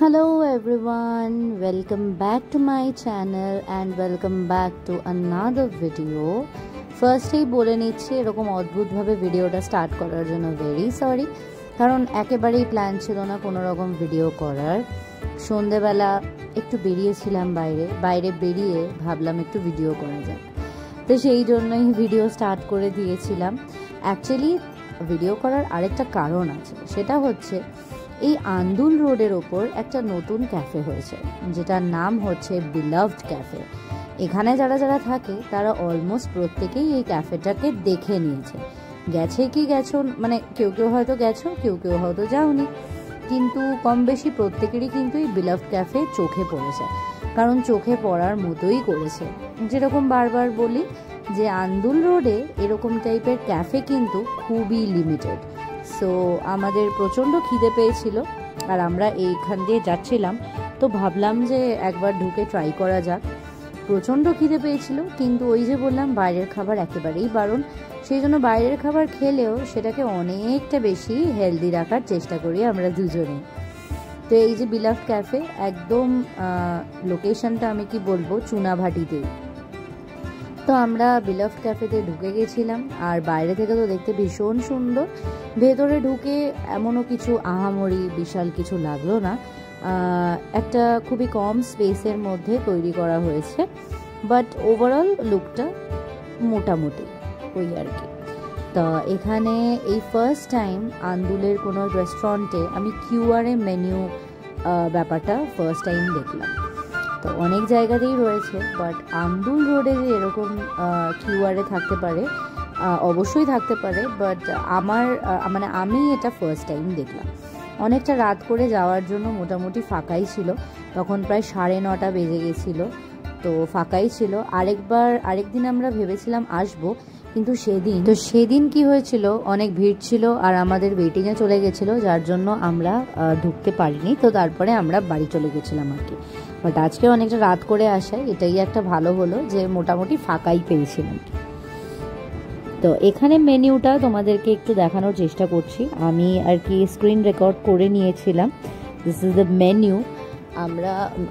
Hello everyone, welcome back to my channel and welcome back to another video. ফার্স্টেই বলে নিচ্ছি এরকম অদ্ভুতভাবে ভিডিওটা স্টার্ট করার জন্য ভেরি সরি, কারণ একেবারেই প্ল্যান ছিল না কোনো রকম ভিডিও করার। সন্ধেবেলা একটু বেরিয়েছিলাম বাইরে বেরিয়ে ভাবলাম একটু ভিডিও করা যাক, তো সেই জন্যই ভিডিও স্টার্ট করে দিয়েছিলাম। অ্যাকচুয়ালি ভিডিও করার আরেকটা কারণ আছে, সেটা হচ্ছে এই আন্দুল রোডের ওপর একটা নতুন ক্যাফে হয়েছে, যেটার নাম হচ্ছে বিলাভড ক্যাফে। এখানে যারা যারা থাকে তারা অলমোস্ট প্রত্যেকেই এই ক্যাফেটাকে দেখে নিয়েছে। গেছে কি গেছো, মানে কেউ কেউ হয়তো গেছো, কেউ কেউ হয়তো যাওনি, কিন্তু কম বেশি প্রত্যেকেরই কিন্তু এই বিলাভড ক্যাফে চোখে পড়েছে, কারণ চোখে পড়ার মতোই করেছে। যেরকম বারবার বলি যে আন্দুল রোডে এরকম টাইপের ক্যাফে কিন্তু খুবই লিমিটেড। সো আমাদের প্রচণ্ড খিদে পেয়েছিল আর আমরা এইখান দিয়ে যাচ্ছিলাম, তো ভাবলাম যে একবার ঢুকে ট্রাই করা যাক। প্রচণ্ড খিদে পেয়েছিল, কিন্তু ওই যে বললাম বাইরের খাবার একেবারেই বারণ, সেই জন্য বাইরের খাবার খেলেও সেটাকে অনেকটা বেশি হেলদি রাখার চেষ্টা করি আমরা দুজনেই। তো এই যে বিলাভড ক্যাফে, একদম লোকেশনটা আমি কি বলবো, চুনাভাটিতেই। তো আমরা বিলাভড ক্যাফেতে ঢুকে গেছিলাম, আর বাইরে থেকে তো দেখতে ভীষণ সুন্দর, ভেতরে ঢুকে এমনও কিছু আহামরি বিশাল কিছু লাগলো না। একটা খুবই কম স্পেসের মধ্যে তৈরি করা হয়েছে, বাট ওভারঅল লুকটা মোটামুটি ওই আর কি। তো এখানে এই ফার্স্ট টাইম আন্দুলের কোনো রেস্টুরেন্টে আমি কিউআরএ মেনু ব্যাপারটা ফার্স্ট টাইম দেখলাম। তো অনেক জায়গাতেই রয়েছে, বাট আন্দুল রোডে যে এরকম কিউআরএ থাকতে পারে, অবশ্যই থাকতে পারে, বাট আমি এটা ফার্স্ট টাইম দেখলাম। অনেকটা রাত করে যাওয়ার জন্য মোটামুটি ফাঁকাই ছিল, তখন প্রায় 9:30 বেজে গেছিলো, তো ফাঁকাই ছিল। আরেকদিন আমরা ভেবেছিলাম আসবো, কিন্তু সেদিন কি হয়েছিল, অনেক ভিড় ছিল আর আমাদের ওয়েটিংয়ে চলে গেছিলো, যার জন্য আমরা ঢুকতে পারিনি। তো তারপরে আমরা বাড়ি চলে গেছিলাম আর কি। বাট আজকে অনেকটা রাত করে আসায় এটাই একটা ভালো হলো যে মোটামুটি ফাঁকাই পেয়েছিলাম। তো এখানে মেনিউটা তোমাদেরকে একটু দেখানোর চেষ্টা করছি, আমি আর কি স্ক্রিন রেকর্ড করে নিয়েছিলাম। This is the menu.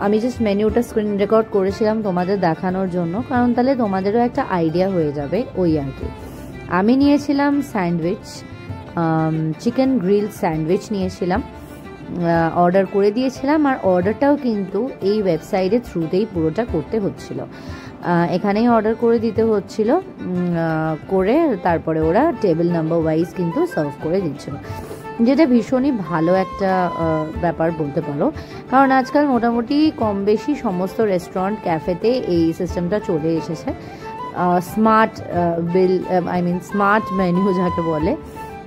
আমি জাস্ট মেনিউটা স্ক্রিন রেকর্ড করেছিলাম তোমাদের দেখানোর জন্য, কারণ তাহলে তোমাদেরও একটা আইডিয়া হয়ে যাবে ওই আর কি। আমি নিয়েছিলাম স্যান্ডউইচ, চিকেন গ্রিল স্যান্ডউইচ নিয়েছিলাম, অর্ডার করে দিয়েছিলাম। আর অর্ডারটাও কিন্তু এই ওয়েবসাইটের থ্রুতেই পুরোটা করতে হচ্ছিল, এখানেই অর্ডার করে দিতে হচ্ছিল, করে তারপরে ওরা টেবিল নাম্বার ওয়াইজ কিন্তু সার্ভ করে দিচ্ছিল, যেটা ভীষণই ভালো একটা ব্যাপার বলতে পারো। কারণ আজকাল মোটামুটি কম বেশি সমস্ত রেস্টুরেন্ট ক্যাফেতে এই সিস্টেমটা চলে এসেছে, স্মার্ট স্মার্ট মেনু যাকে বলে।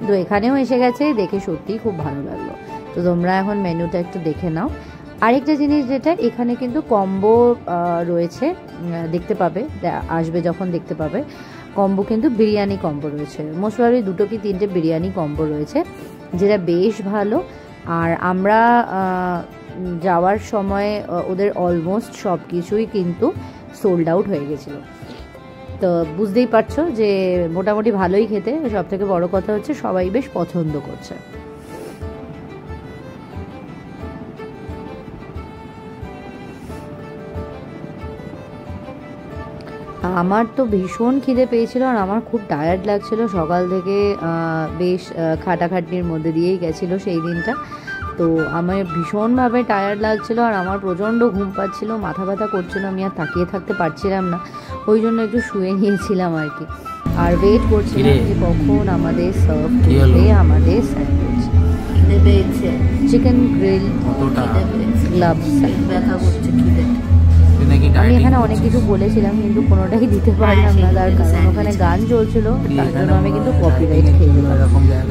তো এখানেও এসে গেছে, দেখে সত্যিই খুব ভালো লাগলো। তো তোমরা এখন মেনুটা একটু দেখে নাও। আরেকটা জিনিস যেটা, এখানে কিন্তু কম্বো রয়েছে, দেখতে পাবে, আসবে যখন দেখতে পাবে। কম্বো কিন্তু বিরিয়ানি কম্বো রয়েছে, মোস্ট প্রবাবলি 2 কি 3টে বিরিয়ানি কম্বো রয়েছে, যেটা বেশ ভালো। আর আমরা যাওয়ার সময় ওদের অলমোস্ট সব কিছুই কিন্তু সোল্ড আউট হয়ে গেছিলো। তো বুঝতেই পারছো যে মোটামুটি ভালোই খেতে, সব থেকে বড় কথা হচ্ছে সবাই বেশ পছন্দ করছে। আমার তো ভীষণ খিদে পেয়েছিল আর আমার খুব টায়ার্ড লাগছিল, সকাল থেকে বেশ খাটাখাটনির মধ্যে দিয়েই গেছিলো সেই দিনটা। তো আমার ভীষণভাবে টায়ার্ড লাগছিল আর আমার প্রচণ্ড ঘুম পাচ্ছিল, মাথা ব্যথা করছিল, আমি আর তাকিয়ে থাকতে পারছিলাম না, ওই জন্য একটু শুয়ে নিয়েছিলাম আর কি। আর ওয়েট করছিলাম যে কখন আমাদের সার্ভ করবে আমাদের স্যান্ডউইচ। চিকেন গ্রিল গ্লাভস ব্যথা করছে খিদে। আমি এখানে অনেক কিছু বলেছিলাম কিন্তু কোনোটাই দিতে পারলাম না, তার কারণ ওখানে গান চলছিল, তার জন্য আমি কিন্তু কপিরাইট খেয়ে গেলাম,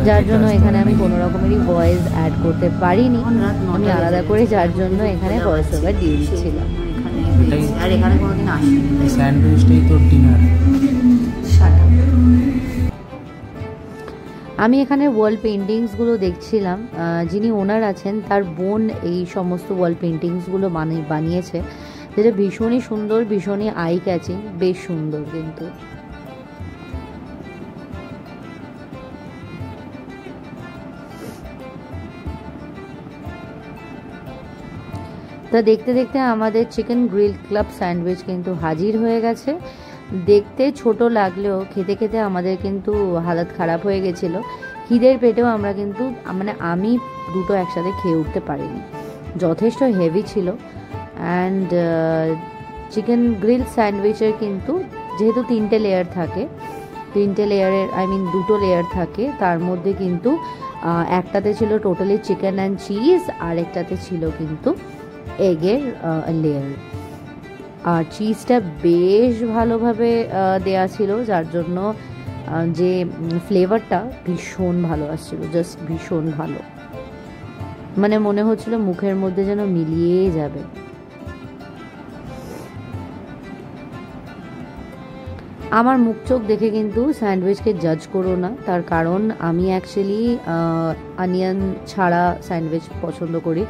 যার জন্য এখানে আমি কোনো রকমেরই ভয়েস অ্যাড করতে পারিনি। আমি আলাদা করে যার জন্য এখানে ভয়েস ওভার দিয়ে দিচ্ছিলাম। আর এখানে কোনোদিন আসিনি। স্যান্ডউইচটাই তো ডিনার। আমি এখানে ওয়াল পেন্টিংসগুলো দেখছিলাম, যিনি ওনার আছেন তার বোন এই সমস্ত ওয়াল পেন্টিংসগুলো বানিয়েছে, যেটা ভীষণই সুন্দর, ভীষণই আই ক্যাচিং, বেশ সুন্দর কিন্তু। তা দেখতে দেখতে আমাদের চিকেন গ্রিল ক্লাব স্যান্ডউইচ কিন্তু হাজির হয়ে গেছে। দেখতে ছোট লাগলেও খেতে খেতে আমাদের কিন্তু হালত খারাপ হয়ে গেছিলো। খিদের পেটেও আমরা কিন্তু মানে আমি দুটো একসাথে খেয়ে উঠতে পারিনি, যথেষ্ট হেভি ছিল। অ্যান্ড চিকেন গ্রিল স্যান্ডউইচের কিন্তু যেহেতু 3টে লেয়ার থাকে, 3টে লেয়ারের দুটো লেয়ার থাকে, তার মধ্যে কিন্তু একটাতে ছিল টোটালি চিকেন অ্যান্ড চিজ, আর একটাতে ছিল কিন্তু এগের লেয়ার। আর চিজটা বেশ ভালোভাবে দেয়া ছিল, যার জন্য যে ফ্লেভারটা ভীষণ ভালো আসছিল, জাস্ট ভীষণ ভালো, মানে মনে হচ্ছিল মুখের মধ্যে যেন মিলিয়ে যাবে। আমার মুখ চোখ দেখে কিন্তু স্যান্ডউইচকে জাজ করো না, তার কারণ আমি অ্যাকচুয়ালি অনিয়ন ছাড়া স্যান্ডউইচ পছন্দ করি।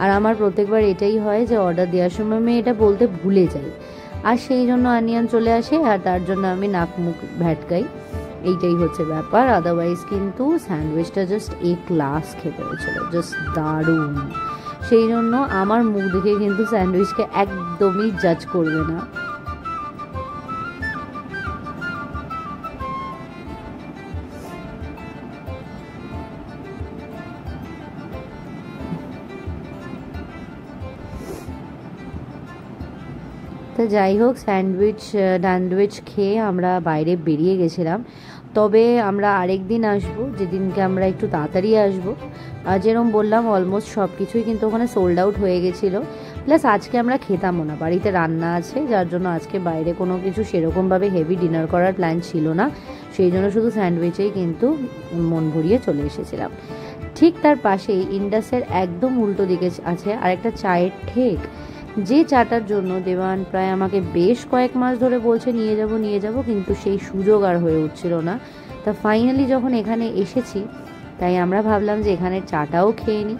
আর আমার প্রত্যেকবার এটাই হয় যে অর্ডার দেওয়ার সময় আমি এটা বলতে ভুলে যাই, আর সেই জন্য অনিয়ন চলে আসে, আর তার জন্য আমি নাক মুখ ভ্যাটকাই, এইটাই হচ্ছে ব্যাপার। আদারওয়াইজ কিন্তু স্যান্ডউইচটা জাস্ট ক্লাস খেতে হয়েছিল, জাস্ট দারুণ। সেই জন্য আমার মুখ দেখে কিন্তু স্যান্ডউইচকে একদমই জাজ করবে না। তো যাই হোক, স্যান্ডউইচ খেয়ে আমরা বাইরে বেরিয়ে গেছিলাম। তবে আমরা আরেক দিন আসবো, যেদিনকে আমরা একটু তাড়াতাড়ি আসবো। যেরকম বললাম অলমোস্ট সব কিছুই কিন্তু ওখানে সোল্ড আউট হয়ে গেছিলো। প্লাস আজকে আমরা খেতামও না, বাড়িতে রান্না আছে, যার জন্য আজকে বাইরে কোনো কিছু সেরকমভাবে হেভি ডিনার করার প্ল্যান ছিল না। সেই জন্য শুধু স্যান্ডউইচেই কিন্তু মন ভরিয়ে চলে এসেছিলাম। ঠিক তার পাশেই ইন্ডাসের একদম উল্টো দিকে আছে আরেকটা চায়ের ঠেক, যে চাটার জন্য দেওয়ান প্রায় আমাকে বেশ কয়েক মাস ধরে বলছে নিয়ে যাব, কিন্তু সেই সুযোগ আর হয়ে উঠছিল না। তা ফাইনালি যখন এখানে এসেছি, তাই আমরা ভাবলাম যে এখানের চাটাও খেয়ে নিই।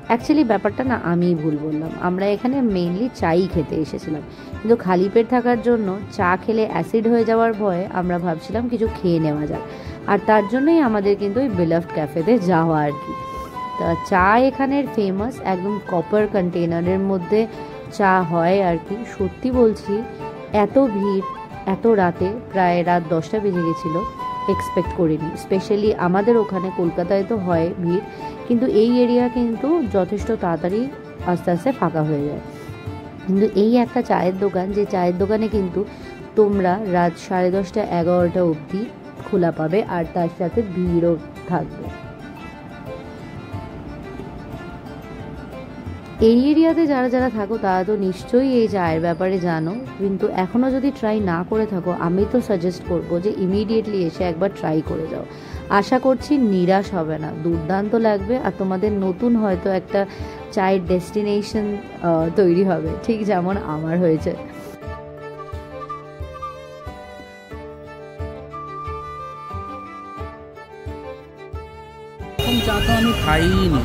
অ্যাকচুয়ালি ব্যাপারটা না আমিই ভুল বললাম, আমরা এখানে মেইনলি চাই খেতে এসেছিলাম, কিন্তু খালি পেট থাকার জন্য চা খেলে অ্যাসিড হয়ে যাওয়ার ভয়ে আমরা ভাবছিলাম কিছু খেয়ে নেওয়া যাক, আর তার জন্যই আমাদের কিন্তু ওই বেলাভড ক্যাফেতে যাওয়া আর কি। তা চা এখানের ফেমাস, একদম কপার কন্টেনারের মধ্যে চা হয় আর কি। সত্যি বলছি, এত ভিড় এত রাতে, প্রায় রাত 10টা বেজে গেছিলো, এক্সপেক্ট করিনি। স্পেশালি আমাদের ওখানে কলকাতায় তো হয় ভিড়, কিন্তু এই এরিয়া কিন্তু যথেষ্ট তাড়াতাড়ি আস্তে আস্তে ফাঁকা হয়ে যায়। কিন্তু এই একটা চায়ের দোকান, যে চায়ের দোকানে কিন্তু তোমরা রাত 10:30 11টা অবধি খোলা পাবে, আর তার সাথে ভিড়ও থাকবে। এই এরিয়াতে যারা যারা থাকো তারা তো নিশ্চয়ই এই চায়ের ব্যাপারে জানো, কিন্তু এখনও যদি ট্রাই না করে থাকো, আমি তো সাজেস্ট করবো যে ইমিডিয়েটলি এসে একবার ট্রাই করে যাও। আশা করছি নিরাশ হবে না, দুর্দান্ত লাগবে, আর তোমাদের নতুন হয়তো একটা চায়ের ডেস্টিনেশন তৈরি হবে, ঠিক যেমন আমার হয়েছে। চা তো আমি খাইনি,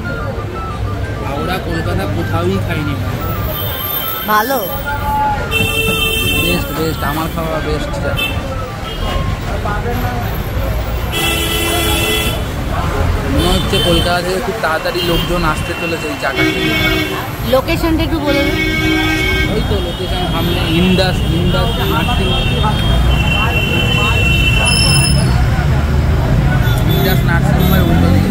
হাওড়া কলকাতা কোথাওই খাইনি। ভালো, বেস্ট আমার খাওয়া বেস্ট চা। মনে হচ্ছে কলকাতা থেকে খুব তাড়াতাড়ি লোকজন আসতে চলেছে এই চাটা। লোকেশনটা একটু বলে দিন। ওই তো লোকেশন সামনে ইন্ডাস নার্সিংহোমের উল্টো দিকে।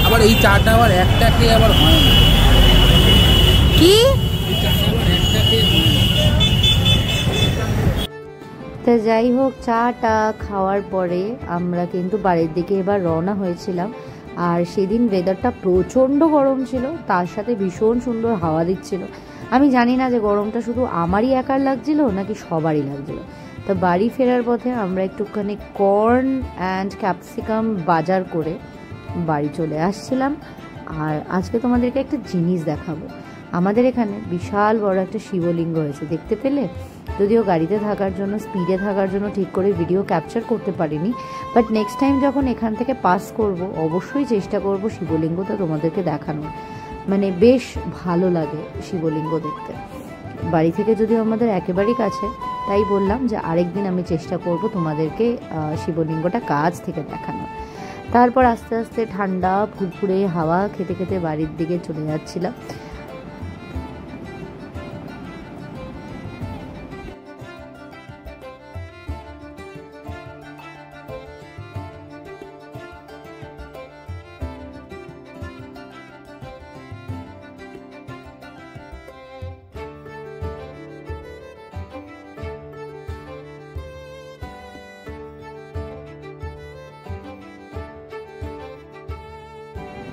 আবার এই চাটা আবার একটা খেয়ে আবার হয় না কি? তো যাই হোক, চাটা খাওয়ার পরে আমরা কিন্তু বাড়ির দিকে এবার রওনা হয়েছিলাম। আর সেদিন ওয়েদারটা প্রচণ্ড গরম ছিল, তার সাথে ভীষণ সুন্দর হাওয়া দিচ্ছিল। আমি জানি না যে গরমটা শুধু আমারই একার লাগছিল নাকি সবারই লাগছিল। তো বাড়ি ফেরার পথে আমরা একটুখানি কর্ন অ্যান্ড ক্যাপসিকাম বাজার করে বাড়ি চলে আসছিলাম। আর আজকে তোমাদেরকে একটা জিনিস দেখাবো। আমাদের এখানে বিশাল বড় একটা শিবলিঙ্গ হয়েছে, দেখতে পেলে? যদিও গাড়িতে থাকার জন্য, স্পিডে থাকার জন্য ঠিক করে ভিডিও ক্যাপচার করতে পারিনি, বাট নেক্সট টাইম যখন এখান থেকে পাস করব অবশ্যই চেষ্টা করব শিবলিঙ্গটা তোমাদেরকে দেখানোর। মানে বেশ ভালো লাগে শিবলিঙ্গ দেখতে। বাড়ি থেকে যদিও আমাদের একেবারেই কাছে, তাই বললাম যে আরেকদিন আমি চেষ্টা করব তোমাদেরকে শিবলিঙ্গটা কাছ থেকে দেখানোর। তারপর আস্তে আস্তে ঠান্ডা ফুরফুরে হাওয়া খেতে খেতে বাড়ির দিকে চলে যাচ্ছিলাম।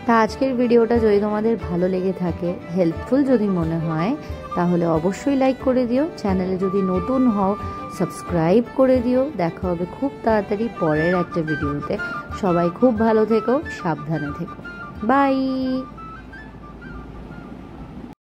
তা আজকের ভিডিওটা যদি তোমাদের ভালো লেগে থাকে, হেল্পফুল যদি মনে হয়, তাহলে অবশ্যই লাইক করে দিও। চ্যানেলে যদি নতুন হও সাবস্ক্রাইব করে দিও। দেখা হবে খুব তাড়াতাড়ি পরের একটা ভিডিওতে। সবাই খুব ভালো থেকো, সাবধানে থেকো। বাই।